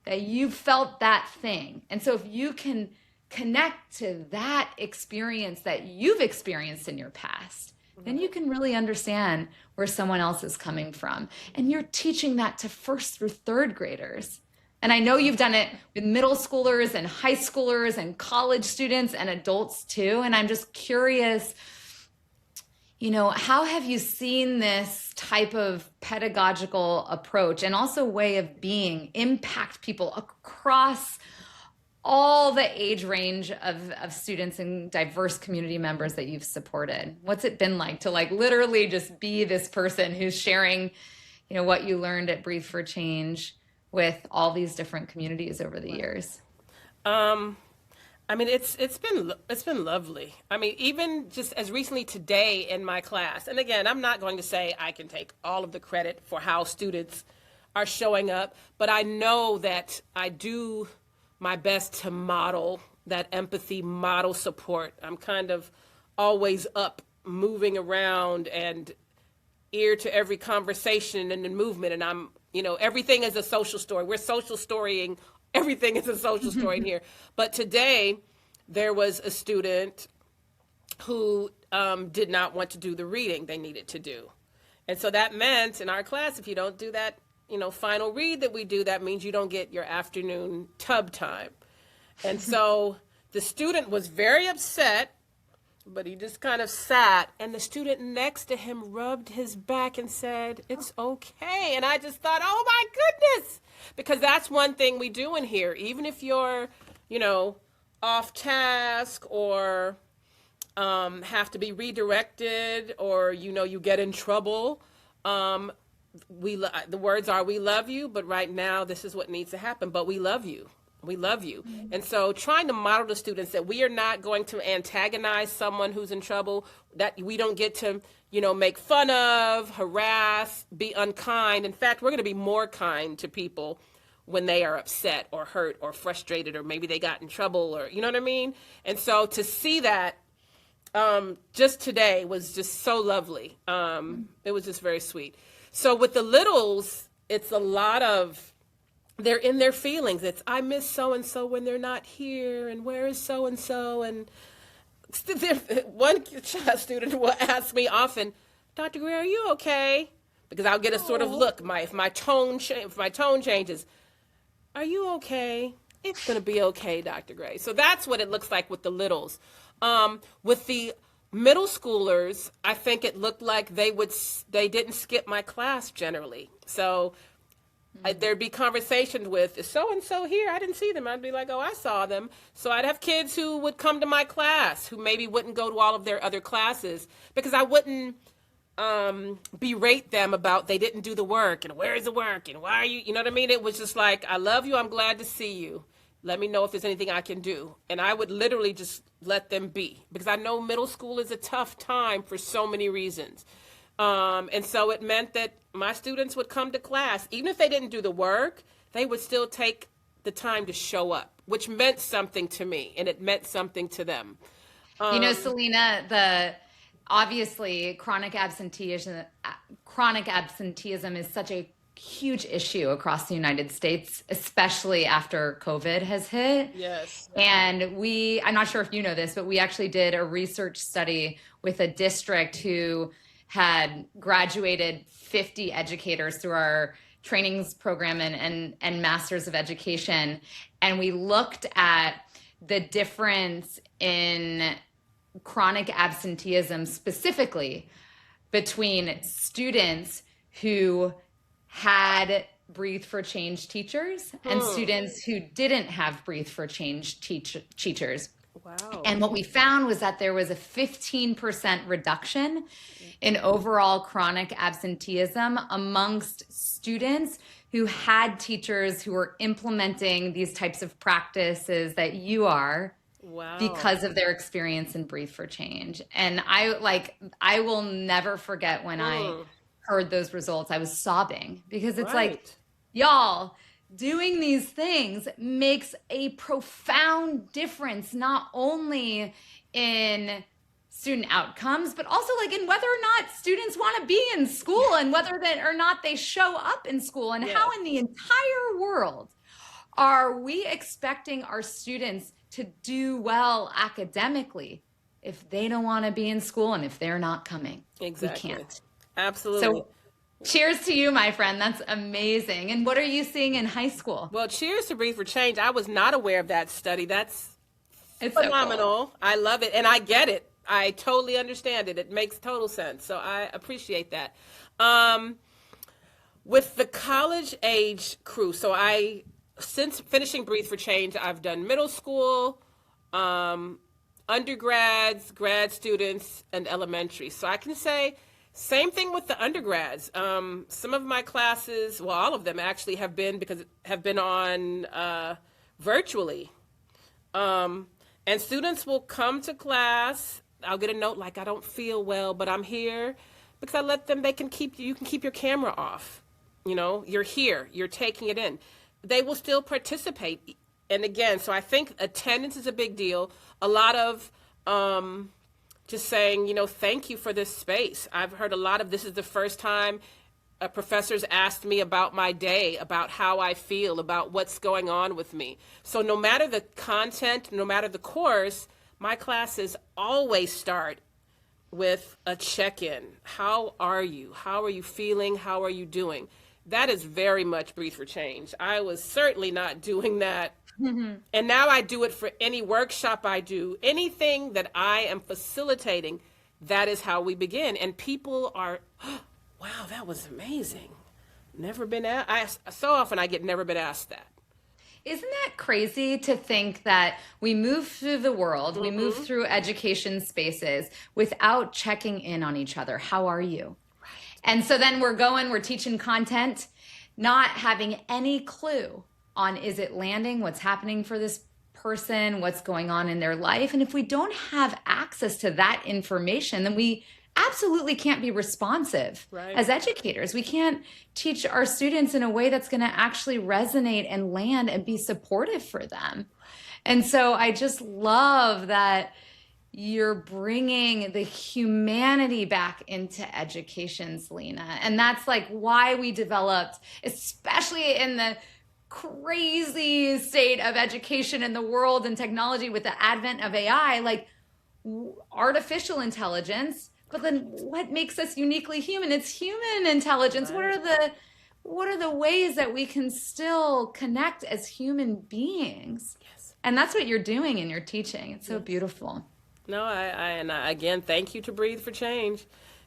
that you felt that thing. And so if you can connect to that experience that you've experienced in your past, then you can really understand where someone else is coming from. And you're teaching that to first through third graders. And I know you've done it with middle schoolers and high schoolers and college students and adults too. And I'm just curious, how have you seen this type of pedagogical approach and also way of being impact people across all the age range of students and diverse community members that you've supported? What's it been like to literally just be this person who's sharing, what you learned at Breathe for Change with all these different communities over the years? It's been lovely. Even just as recently today in my class, and again, I'm not going to say I can take all of the credit for how students are showing up, but I know that I do my best to model that empathy, model support. I'm kind of always up, moving around and ear to every conversation and the movement. And I'm, everything is a social story. We're social storying. Everything is a social story in here. But today there was a student who did not want to do the reading they needed to do. And so that meant in our class, if you don't do that, final read that we do, that means you don't get your afternoon tub time. And so the student was very upset But he just kind of sat, and the student next to him rubbed his back and said, "It's okay." And I just thought, oh my goodness, because that's one thing we do in here. Even if you're, off task or have to be redirected or, you get in trouble, the words are, "We love you, but right now this is what needs to happen, but we love you. We love you." And so trying to model to students that we are not going to antagonize someone who's in trouble, that we don't get to, make fun of, harass, be unkind. In fact, we're going to be more kind to people when they are upset or hurt or frustrated, or maybe they got in trouble, or, you know what I mean? And so to see that just today was just so lovely. It was just very sweet. So with the littles, it's a lot of, they're in their feelings. It's, I miss so-and-so when they're not here, and where is so-and-so? And one student will ask me often, "Dr. Gray, are you okay?" Because I'll get a sort of look, if my tone changes. "Are you okay?" "It's going to be okay, Dr. Gray." So that's what it looks like with the littles. With the middle schoolers, I think it looked like they didn't skip my class generally. So there'd be conversations with, "Is so-and-so here? I didn't see them." I'd be like, "Oh, I saw them." So I'd have kids who would come to my class who maybe wouldn't go to all of their other classes, because I wouldn't berate them about they didn't do the work and where is the work and why are you know what I mean? It was just like, "I love you. I'm glad to see you. Let me know if there's anything I can do." And I would literally just let them be, because I know middle school is a tough time for so many reasons. And so it meant that my students would come to class, even if they didn't do the work, they would still take the time to show up, which meant something to me, and it meant something to them. Salina, obviously chronic absenteeism is such a huge issue across the United States, especially after COVID has hit. Yes. And I'm not sure if you know this, but we actually did a research study with a district who had graduated 50 educators through our trainings program and Masters of Education. And we looked at the difference in chronic absenteeism specifically between students who had Breathe for Change teachers and students who didn't have Breathe for Change teachers. Wow. And what we found was that there was a 15% reduction in overall chronic absenteeism amongst students who had teachers who were implementing these types of practices that you are. Wow. Because of their experience in Breathe for Change. And I will never forget when I heard those results. I was sobbing, because it's like, y'all, doing these things makes a profound difference, not only in student outcomes, but also like in whether or not students want to be in school, and whether or not they show up in school, and how in the entire world are we expecting our students to do well academically if they don't want to be in school and if they're not coming? Exactly. We can't. Absolutely. So cheers to you, my friend. That's amazing. And what are you seeing in high school? Well, cheers to Breathe for Change. I was not aware of that study. It's phenomenal. So cool. I love it. And I get it. I totally understand it. It makes total sense. So I appreciate that. With the college age crew, since finishing Breathe for Change, I've done middle school, undergrads, grad students, and elementary. So I can say same thing with the undergrads. Some of my classes, well, all of them actually have been on virtually. And students will come to class. I'll get a note like, "I don't feel well, but I'm here," because I let them, you can keep your camera off. You're here, you're taking it in. They will still participate. And again, so I think attendance is a big deal. A lot of just saying, thank you for this space. I've heard a lot of, this is the first time professors asked me about my day, about how I feel, about what's going on with me. So no matter the content, no matter the course, my classes always start with a check-in. How are you? How are you feeling? How are you doing? that is very much Breathe for Change. I was certainly not doing that. And now I do it for any workshop I do, anything that I am facilitating. That is how we begin. And people are, oh, wow, that was amazing. Never been asked. So often I get never been asked that. Isn't that crazy to think that we move through the world, we move through education spaces without checking in on each other? How are you? And so then we're teaching content, not having any clue on, is it landing, what's happening for this person, what's going on in their life. And if we don't have access to that information, then we absolutely can't be responsive as educators. We can't teach our students in a way that's going to actually resonate and land and be supportive for them. And so I just love that you're bringing the humanity back into education, Salina. And that's like why we developed, especially in the crazy state of education in the world and technology with the advent of AI, like artificial intelligence. But then what makes us uniquely human? It's human intelligence. What are the ways that we can still connect as human beings? Yes. And that's what you're doing in your teaching. It's so beautiful. No, again, thank you to Breathe for Change.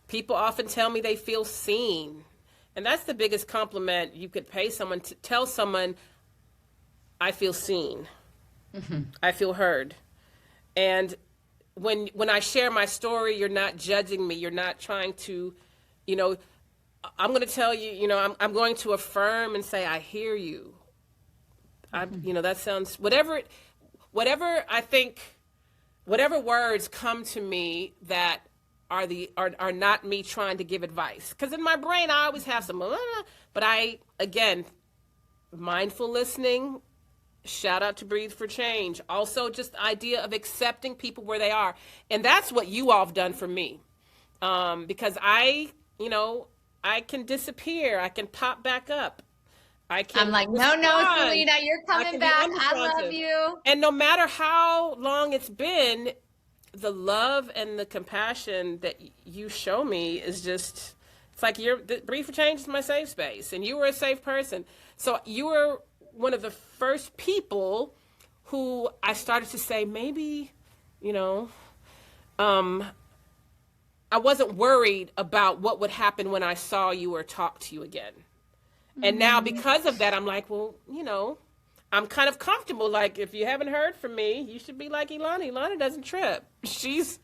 People often tell me they feel seen. And that's the biggest compliment you could pay someone, to tell someone, I feel seen. I feel heard. And when I share my story, you're not judging me. You're not trying to, I'm going to tell you, I'm going to affirm and say, I hear you. That sounds, whatever I think, whatever words come to me that are not me trying to give advice. Because in my brain, I always have some, but again, mindful listening, shout out to Breathe for Change. Also, just the idea of accepting people where they are. And that's what you all have done for me. Because I can disappear. I can pop back up. I'm like, no, Salina, you're coming back. I love you. And no matter how long it's been, the love and the compassion that you show me is just, it's like Breathe for Change is my safe space. And you were a safe person. So you were one of the first people who I started to say, maybe, I wasn't worried about what would happen when I saw you or talked to you again. And now because of that, I'm like, well, I'm kind of comfortable. Like, if you haven't heard from me, you should be like Ilana. Ilana doesn't trip. She's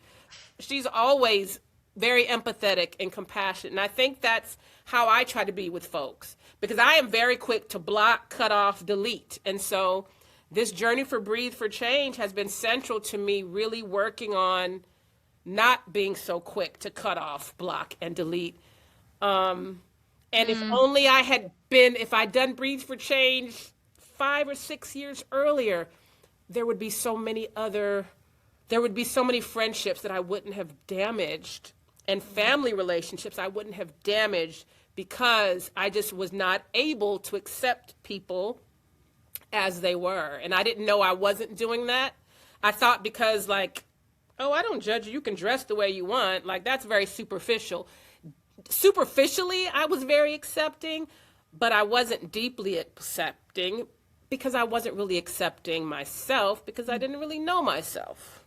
always very empathetic and compassionate. And I think that's how I try to be with folks, because I am very quick to block, cut off, delete. And so this journey for Breathe for Change has been central to me really working on not being so quick to cut off, block, and delete. And if only if I'd done Breathe for Change 5 or 6 years earlier, there would be so many friendships that I wouldn't have damaged, and family relationships I wouldn't have damaged, because I just was not able to accept people as they were. And I didn't know I wasn't doing that. I thought because I don't judge you, you can dress the way you want. Like, that's very superficial. Superficially, I was very accepting, but I wasn't deeply accepting, because I wasn't really accepting myself, because I didn't really know myself.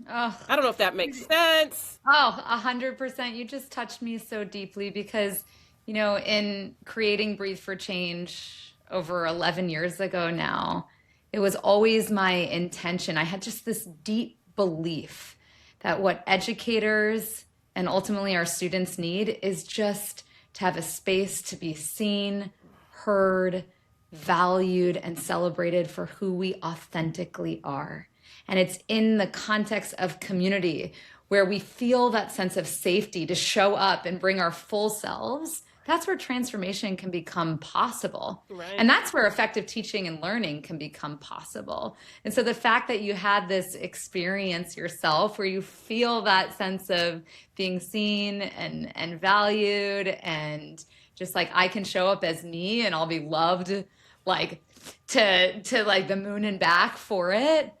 I don't know if that makes sense. 100%. You just touched me so deeply, because, in creating Breathe for Change over 11 years ago now, it was always my intention. I had just this deep belief that what educators and ultimately our students need is just to have a space to be seen, heard, valued, and celebrated for who we authentically are. And it's in the context of community where we feel that sense of safety to show up and bring our full selves. That's where transformation can become possible. Right. And that's where effective teaching and learning can become possible. And so the fact that you had this experience yourself where you feel that sense of being seen and valued, and just like, I can show up as me and I'll be loved like to like the moon and back for it.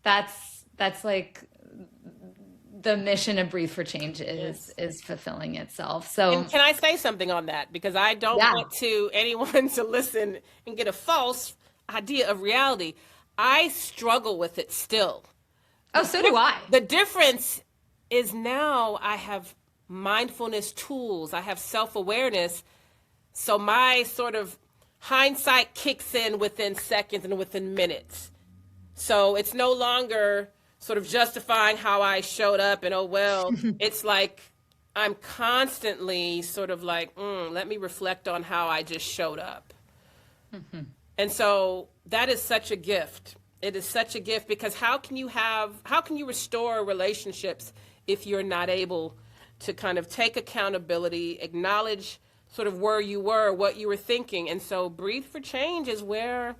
That's like the mission of Breathe for Change is fulfilling itself. So And can I say something on that? Because I don't yeah. want anyone to listen and get a false idea of reality. I struggle with it still. Oh, so do I. The difference is now I have mindfulness tools. I have self-awareness. So my sort of hindsight kicks in within seconds and within minutes. So it's no longer sort of justifying how I showed up and, oh, well, it's like I'm constantly sort of like, let me reflect on how I just showed up. Mm-hmm. And so that is such a gift. It is such a gift, because how can you restore relationships if you're not able to kind of take accountability, acknowledge sort of where you were, what you were thinking. And so Breathe for Change is where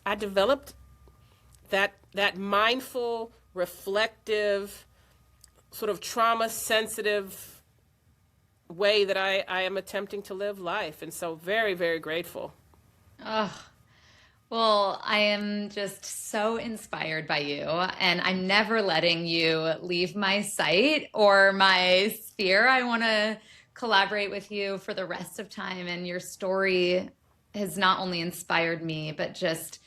I developed that mindful, reflective, sort of trauma-sensitive way that I am attempting to live life. And so very, very grateful. Oh, well, I am just so inspired by you, and I'm never letting you leave my sight or my sphere. I want to collaborate with you for the rest of time, and your story has not only inspired me, but just,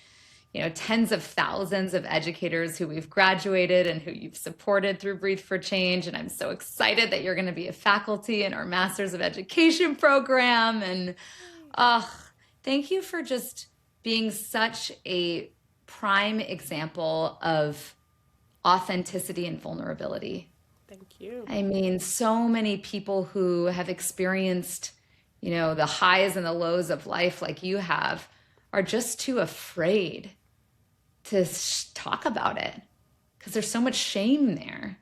tens of thousands of educators who we've graduated and who you've supported through Breathe for Change. And I'm so excited that you're going to be a faculty in our Masters of Education program. And thank you for just being such a prime example of authenticity and vulnerability. Thank you. I mean, so many people who have experienced, the highs and the lows of life like you have are just too afraid to talk about it because there's so much shame there.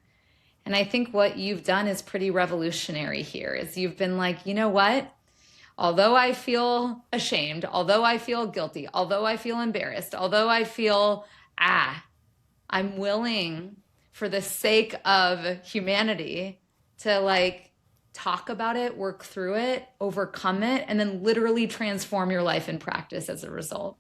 And I think what you've done is pretty revolutionary here, is you've been like, you know what? Although I feel ashamed, although I feel guilty, although I feel embarrassed, although I feel, I'm willing, for the sake of humanity, to talk about it, work through it, overcome it, and then literally transform your life in practice as a result.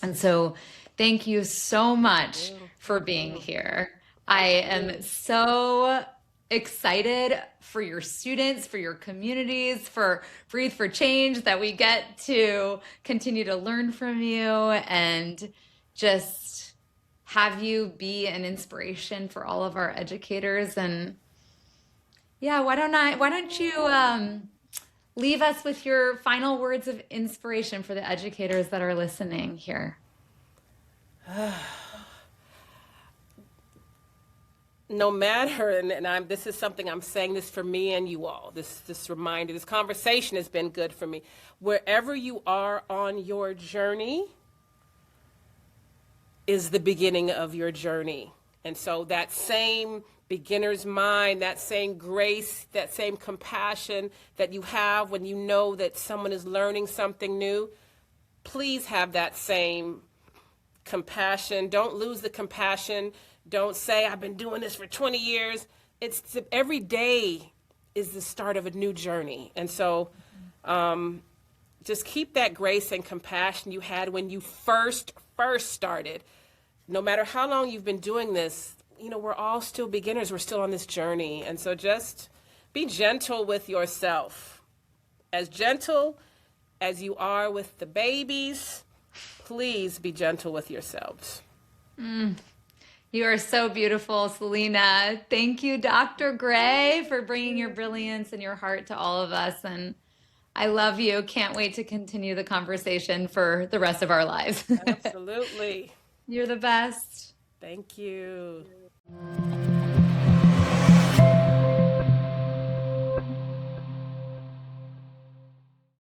And so thank you so much for being here. I am so excited for your students, for your communities, for Breathe for Change, that we get to continue to learn from you and just have you be an inspiration for all of our educators. And yeah, why don't you leave us with your final words of inspiration for the educators that are listening here? No matter, and this is something I'm saying this for me and you all, this reminder, this conversation has been good for me. Wherever you are on your journey is the beginning of your journey. And so that same beginner's mind, that same grace, that same compassion that you have when you know that someone is learning something new, please have that same compassion. Don't lose the compassion. Don't say, I've been doing this for 20 years. Every day is the start of a new journey. And so just keep that grace and compassion you had when you first started. No matter how long you've been doing this, we're all still beginners. We're still on this journey. And so just be gentle with yourself. As gentle as you are with the babies, please be gentle with yourselves. You are so beautiful, Salina. Thank you, Dr. Gray, for bringing your brilliance and your heart to all of us. And I love you. Can't wait to continue the conversation for the rest of our lives. Absolutely. You're the best. Thank you.